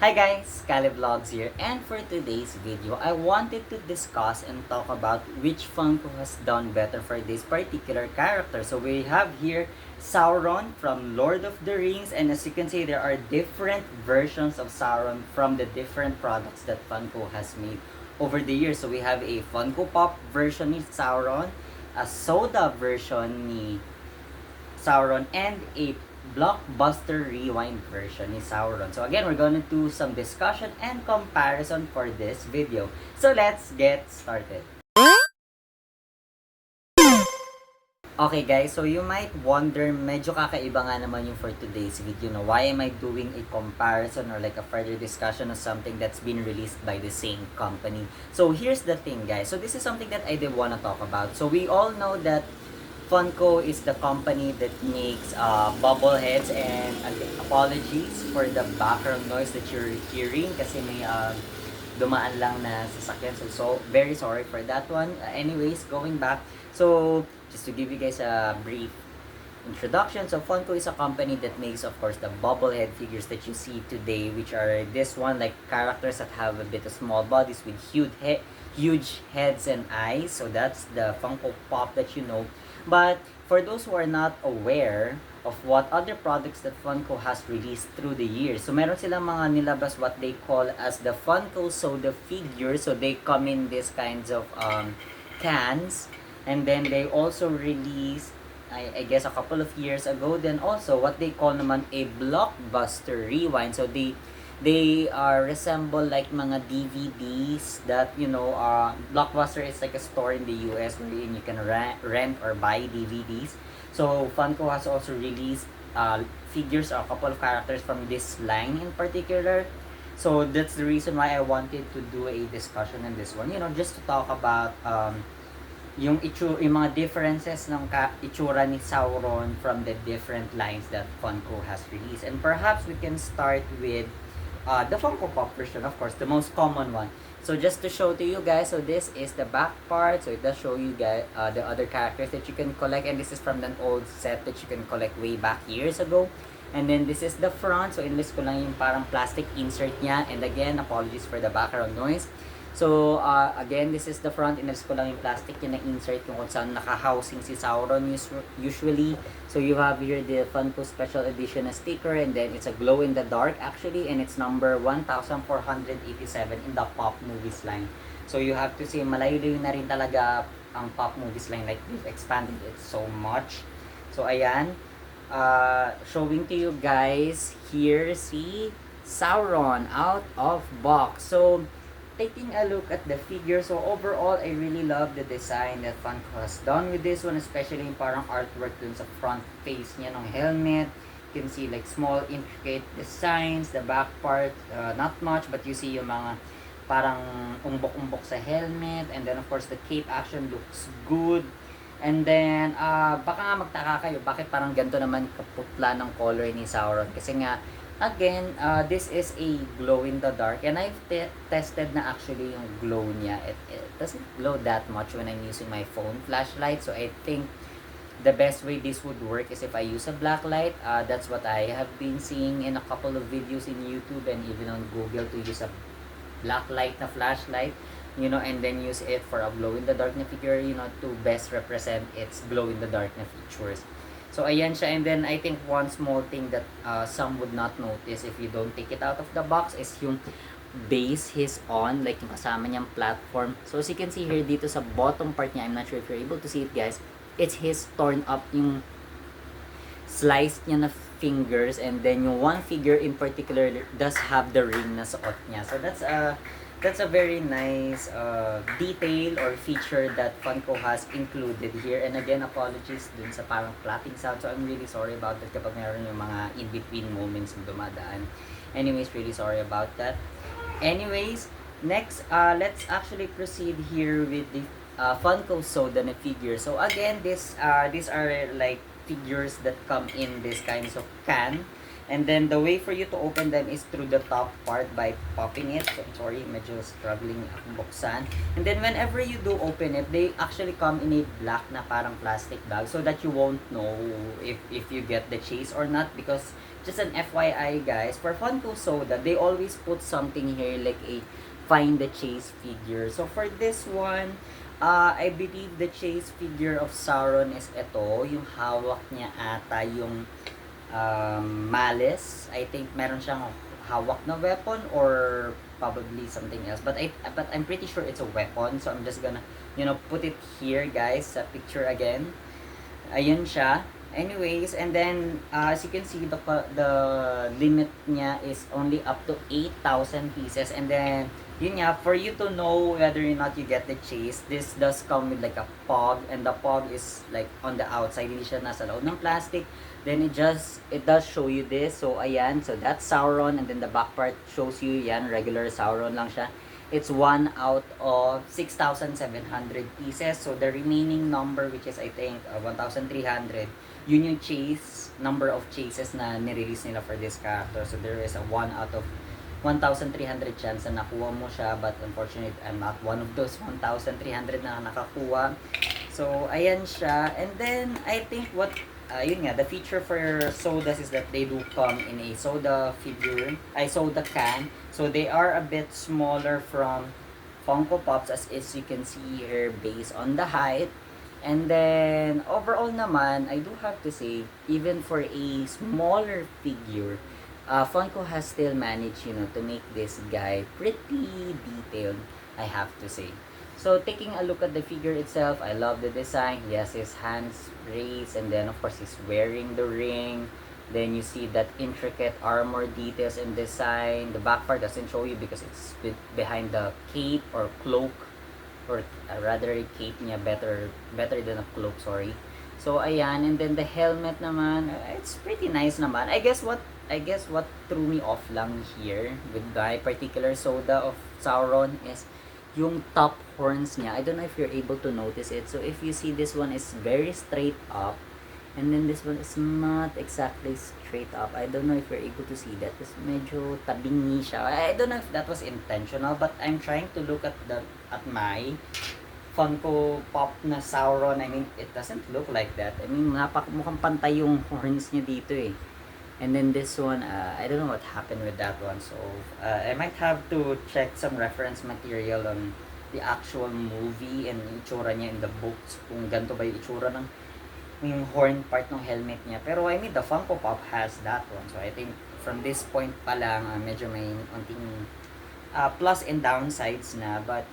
Hi guys, K.A.L.Y Vlogs here, and for today's video, I wanted to discuss and talk about which Funko has done better for this particular character. So we have here Sauron from Lord of the Rings, and as you can see, there are different versions of Sauron from the different products that Funko has made over the years. So we have a Funko Pop version ni Sauron, a soda version ni Sauron, and a Blockbuster Rewind version ni Sauron. So again, we're gonna do some discussion and comparison for this video. So let's get started. Okay guys, so you might wonder, medyo kakaiba nga naman yung for today's video, no? Why am I doing a comparison or like a further discussion of something that's been released by the same company? So here's the thing guys, so this is something that I did wanna talk about. So we all know that Funko is the company that makes bubble heads, and apologies for the background noise that you're hearing kasi may dumaan lang na sasakyan. So very sorry for that one. Anyways, going back. So just to give you guys a brief introduction. So Funko is a company that makes, of course, the bobblehead figures that you see today, which are this one, like characters that have a bit of small bodies with huge heads and eyes. So that's the Funko Pop that you know. But for those who are not aware of what other products that Funko has released through the years, so meron silang mga nilabas what they call as the Funko Soda Figure. So they come in these kinds of cans, and then they also released, I guess a couple of years ago, then also what they call naman a Blockbuster Rewind. So they resemble like mga DVDs that, you know, Blockbuster is like a store in the US wherein you can rent or buy DVDs. So Funko has also released figures or a couple of characters from this line in particular. So that's the reason why I wanted to do a discussion on this one, you know, just to talk about yung mga differences ng itsura ni Sauron from the different lines that Funko has released. And perhaps we can start with the Funko Pop version, of course, the most common one. So just to show to you guys, so this is the back part. So it does show you guys the other characters that you can collect, and this is from an old set that you can collect way back years ago. And then this is the front. So inlist ko lang yung parang plastic insert niya. And again, apologies for the background noise. So again, this is the front. Inlist ko lang yung plastic yung na-insert kung saan naka-housing si Sauron usually. So you have here the Funko Special Edition na sticker, and then it's a glow in the dark actually, and it's number 1487 in the Pop Movies line. So you have to see, malayo-layo na rin talaga ang Pop Movies line, like we've expanded it so much. So ayan, showing to you guys here, see Sauron out of box. So taking a look at the figure, so overall I really love the design that Funko has done with this one, especially yung parang artwork dun sa front face niya ng helmet. You can see like small intricate designs. The back part, not much, but you see yung mga parang umbok-umbok sa helmet, and then of course the cape action looks good. And then baka nga magtaka kayo bakit parang ganito naman kaputla ng color ni Sauron, kasi nga again, this is a glow in the dark, and I've tested na actually yung glow niya. It doesn't glow that much when I'm using my phone flashlight. So I think the best way this would work is if I use a black light. That's what I have been seeing in a couple of videos in YouTube and even on Google, to use a black light na flashlight, you know, and then use it for a glow in the dark na figure, you know, to best represent its glow in the dark na features. So ayan siya, and then I think one small thing that some would not notice if you don't take it out of the box is yung base he's on, like yung kasama niyang platform. So as you can see here dito sa bottom part niya, I'm not sure if you're able to see it guys, it's his torn up yung slice niya na fingers, and then yung one figure in particular does have the ring na suot niya. So that's a very nice detail or feature that Funko has included here. And again, apologies dun sa parang clapping sound. So I'm really sorry about that kapag meron yung mga in-between moments na dumadaan. Anyways, really sorry about that. Anyways, next, let's actually proceed here with the Funko Soda Figure. So again, these are like figures that come in this kinds of can. And then the way for you to open them is through the top part by popping it. So sorry, medyo struggling akong buksan. And then whenever you do open it, they actually come in a black na parang plastic bag, so that you won't know if you get the chase or not, because just an FYI guys, for Funko Soda, they always put something here like a find the chase figure. So for this one, I believe the chase figure of Sauron is ito, yung hawak niya ata yung malice. I think meron siyang hawak na weapon or probably something else. But I'm pretty sure it's a weapon. So I'm just gonna, put it here guys sa picture again. Ayun siya. Anyways, and then as you can see, the limit niya is only up to 8,000 pieces. And then yun nga, for you to know whether or not you get the chase, this does come with like a pog, and the pog is like on the outside, hindi siya nasa loob ng plastic. Then it does show you this. So ayan, so that's Sauron, and then the back part shows you yan, regular Sauron lang siya. It's 1 out of 6,700 pieces. So the remaining number, which is I think 1,300, yun yung number of chases na nirelease nila for this character. So there is a 1 out of 1,300 chance na nakuha mo siya, but unfortunately I'm not one of those 1,300 na nakakuha. So ayan siya. And then I think yun nga, the feature for sodas is that they do come in a soda figure, soda can. So they are a bit smaller from Funko Pops, as you can see here, based on the height. And then overall naman, I do have to say, even for a smaller figure, Funko has still managed, to make this guy pretty detailed, I have to say. So taking a look at the figure itself, I love the design. Yes, his hands raised, and then of course he's wearing the ring. Then you see that intricate armor details and design. The back part doesn't show you because it's behind the cape or cloak, or rather a cape niya, better than a cloak, sorry. So ayan, and then the helmet naman, it's pretty nice naman. I guess what threw me off lang here with my particular soda of Sauron is yung top horns niya. I don't know if you're able to notice it. So if you see, this one is very straight up, and then this one is not exactly straight up. I don't know if you're able to see that. It's medyo tabingi siya. I don't know if that was intentional, but I'm trying to look at my Funko Pop na Sauron. I mean, it doesn't look like that. I mean, mukhang pantay yung horns niya dito eh. And then this one, I don't know what happened with that one. So, I might have to check some reference material on the actual movie and itsura niya in the books. Kung ganito ba yung itsura ng yung horn part ng helmet niya. Pero I mean, the Funko Pop has that one. So, I think from this point pa lang, medyo may konting plus and downsides na. But,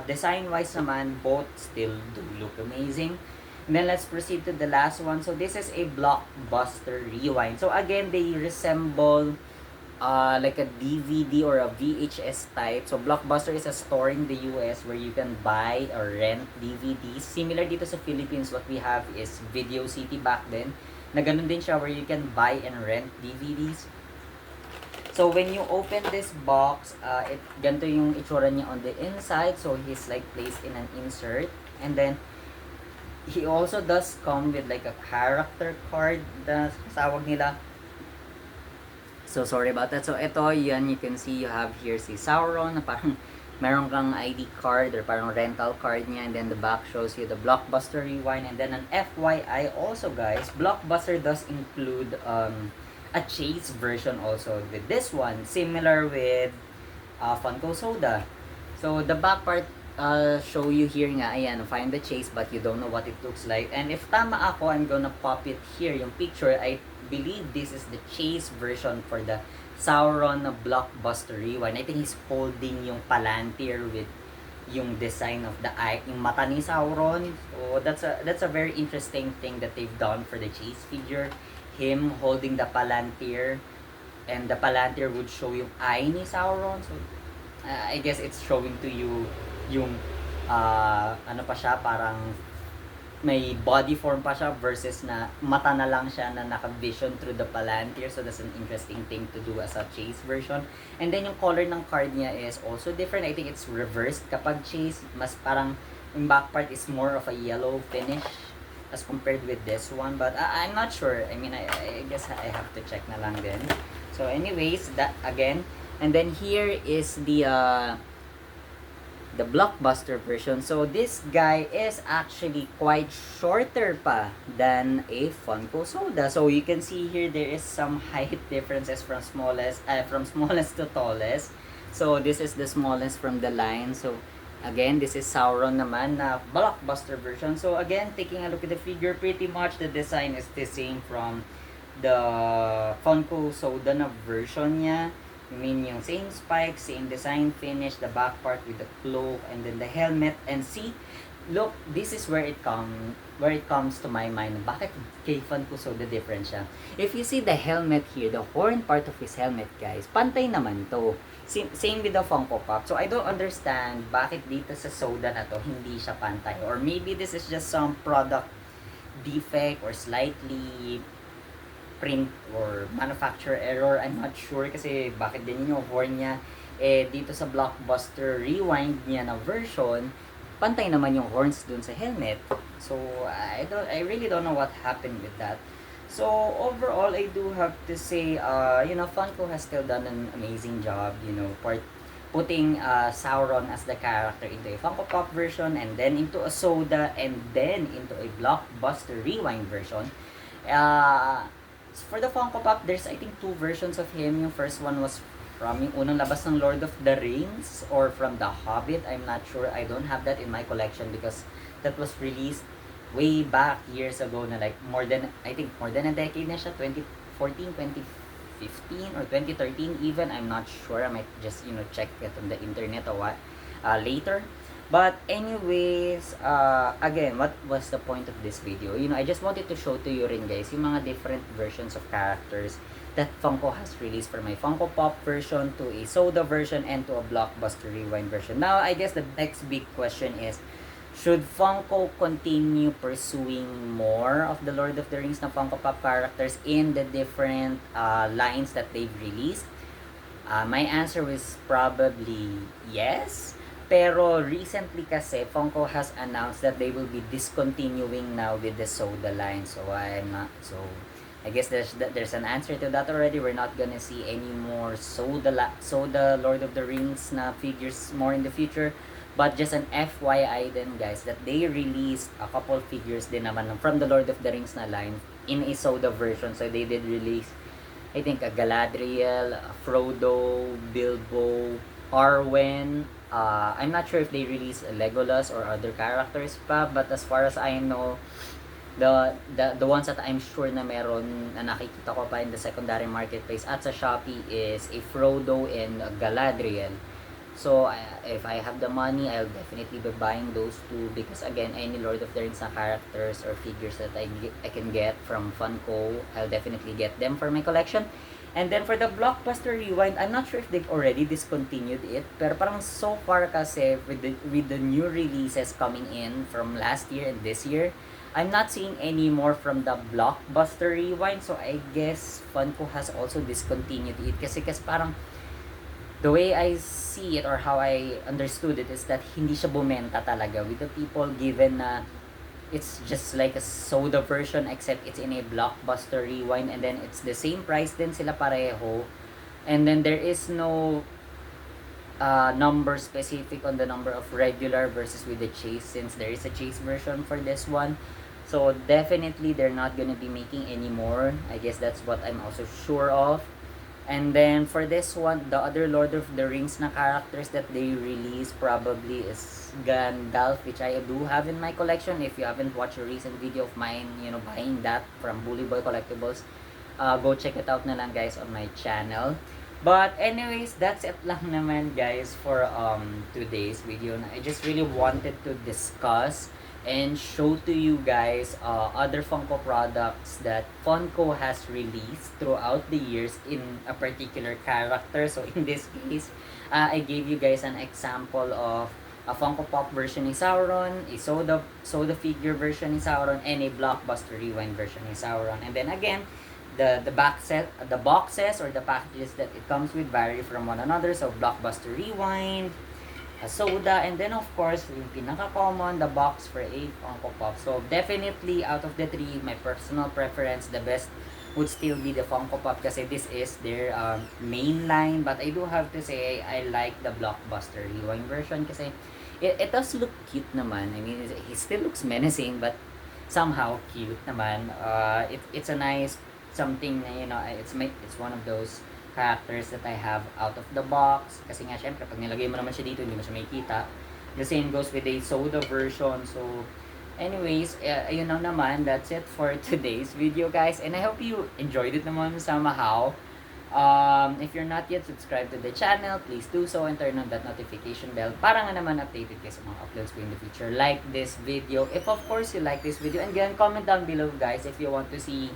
design-wise naman, both still do look amazing. And then let's proceed to the last one. So this is a Blockbuster Rewind. So again, they resemble like a DVD or a VHS type. So Blockbuster is a store in the US where you can buy or rent DVDs. Similar dito sa Philippines, what we have is Video City back then. Na ganun din siya where you can buy and rent DVDs. So when you open this box, ganito yung itsura niya on the inside. So he's like placed in an insert. And then he also does come with like a character card na kasawag nila. So sorry about that. So ito, yan, you can see you have here si Sauron na parang meron kang ID card or parang rental card niya, and then the back shows you the Blockbuster Rewind. And then an FYI also guys, Blockbuster does include a chase version also with this one, similar with Funko Soda. So the back part show you here nga, ayan, find the chase, but you don't know what it looks like. And if tama ako, I'm gonna pop it here, yung picture. I believe this is the chase version for the Sauron na Blockbuster Rewind. I think he's holding yung palantir with yung design of the eye, yung mata ni Sauron. So that's a very interesting thing that they've done for the chase figure. Him holding the palantir, and the palantir would show yung eye ni Sauron. So I guess it's showing to you yung ano pa siya, parang may body form pa siya versus na mata na lang siya na naka-vision through the palantir. So that's an interesting thing to do as a chase version. And then yung color ng card niya is also different. I think it's reversed kapag chase. Mas parang yung back part is more of a yellow finish as compared with this one. But I'm not sure. I mean, I guess I have to check na lang din. So anyways, that again. And then here is the the Blockbuster version. So this guy is actually quite shorter pa than a Funko Soda. So you can see here there is some height differences from smallest to tallest. So this is the smallest from the line. So again, this is Sauron naman na Blockbuster version. So again, taking a look at the figure, pretty much the design is the same from the Funko Soda na version niya. I mean, yung same spike, same design finish, the back part with the cloak, and then the helmet. And see, look, this is where it comes to my mind. Bakit kay Funko Soda different siya? If you see the helmet here, the horn part of his helmet, guys, pantay naman to. Same with the Funko Pop. So I don't understand bakit dito sa Soda na to hindi siya pantay. Or maybe this is just some product defect or slightly print or manufacturer error. I'm not sure kasi bakit din yung horn niya dito sa Blockbuster Rewind niya na version, pantay naman yung horns dun sa helmet. So I really don't know what happened with that. So overall, I do have to say, Funko has still done an amazing job, putting Sauron as the character into a Funko Pop version, and then into a Soda, and then into a Blockbuster Rewind version. For the Funko Pop, there's I think two versions of him. Yung first one was from yung unang labas ng Lord of the Rings or from The Hobbit. I'm not sure. I don't have that in my collection because that was released way back years ago na like more than a decade na siya. 2014, 2015 or 2013 even. I'm not sure. I might just check it on the internet or what later. But anyways, again, what was the point of this video? I just wanted to show to you rin guys yung mga different versions of characters that Funko has released, from my Funko Pop version to a Soda version and to a Blockbuster Rewind version. Now, I guess the next big question is, should Funko continue pursuing more of the Lord of the Rings na Funko Pop characters in the different lines that they've released? My answer was probably yes. Pero recently kasi, Funko has announced that they will be discontinuing now with the Soda line. So I guess there's an answer to that already. We're not gonna see any more Soda Lord of the Rings na figures more in the future. But just an FYI then guys, that they released a couple figures din naman from the Lord of the Rings na line in a Soda version. So they did release, I think, a Galadriel, a Frodo, Bilbo, Arwen. I'm not sure if they release Legolas or other characters pa, but as far as I know, the ones that I'm sure na meron na nakikita ko pa in the secondary marketplace at sa Shopee is a Frodo and a Galadriel. So if I have the money, I'll definitely be buying those two, because again, any Lord of the Rings na characters or figures that I can get from Funko, I'll definitely get them for my collection. And then for the Blockbuster Rewind, I'm not sure if they've already discontinued it, pero parang so far kasi with the new releases coming in from last year and this year, I'm not seeing any more from the Blockbuster Rewind. So I guess Funko has also discontinued it kasi parang the way I see it or how I understood it is that hindi siya bumenta talaga with the people, given na it's just like a Soda version except it's in a Blockbuster Rewind, and then it's the same price din sila pareho, and then there is no number specific on the number of regular versus with the chase, since there is a chase version for this one. So definitely they're not gonna be making any more. I guess that's what I'm also sure of. And then for this one, the other Lord of the Rings na characters that they release probably is Gandalf, which I do have in my collection. If you haven't watched a recent video of mine, buying that from Bully Boy Collectibles, go check it out na lang guys on my channel. But anyways, that's it lang naman guys for today's video. I just really wanted to discuss and show to you guys other Funko products that Funko has released throughout the years in a particular character. So in this case, I gave you guys an example of a Funko Pop version ni Sauron, a Soda Figure version ni Sauron, and a Blockbuster Rewind version ni Sauron. And then again, the boxes or the packages that it comes with vary from one another. So Blockbuster Rewind, a Soda, and then of course yung pinaka-common, the box for a Funko Pop. So definitely out of the three, my personal preference, the best would still be the Funko Pop kasi this is their main line. But I do have to say, I like the Blockbuster Rewind version kasi it does look cute naman. I mean, he still looks menacing but somehow cute naman. It's a nice something na, you know, it's one of those characters that I have out of the box. Kasi nga, syempre, pag nilagay mo naman siya dito, hindi mo siya makikita. The same goes with a soda version. So, anyways, ayun lang naman. That's it for today's video, guys. And I hope you enjoyed it naman somehow. If you're not yet subscribed to the channel, please do so and turn on that notification bell para nga naman updated kayo sa mga uploads ko in the future. Like this video. If of course you like this video. And then comment down below, guys, if you want to see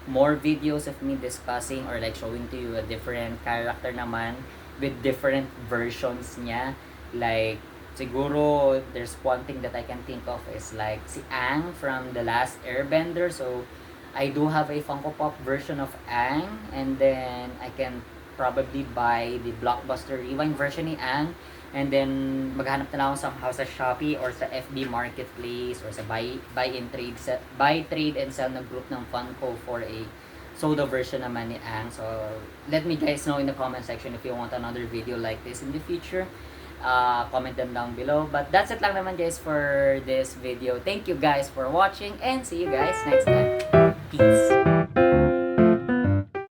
more videos of me discussing or like showing to you a different character naman with different versions niya. Like, siguro, there's one thing that I can think of is like si Aang from The Last Airbender. So, I do have a Funko Pop version of Aang. And then, I can probably buy the Blockbuster Rewind version ni Aang. And then, maghanap na lang ako somehow sa Shopee or sa FB Marketplace or sa buy trade and sell na group ng Funko for a soda version naman ni Aang. So, let me guys know in the comment section if you want another video like this in the future. Comment them down below. But that's it lang naman, guys, for this video. Thank you guys for watching and see you guys next time. Peace.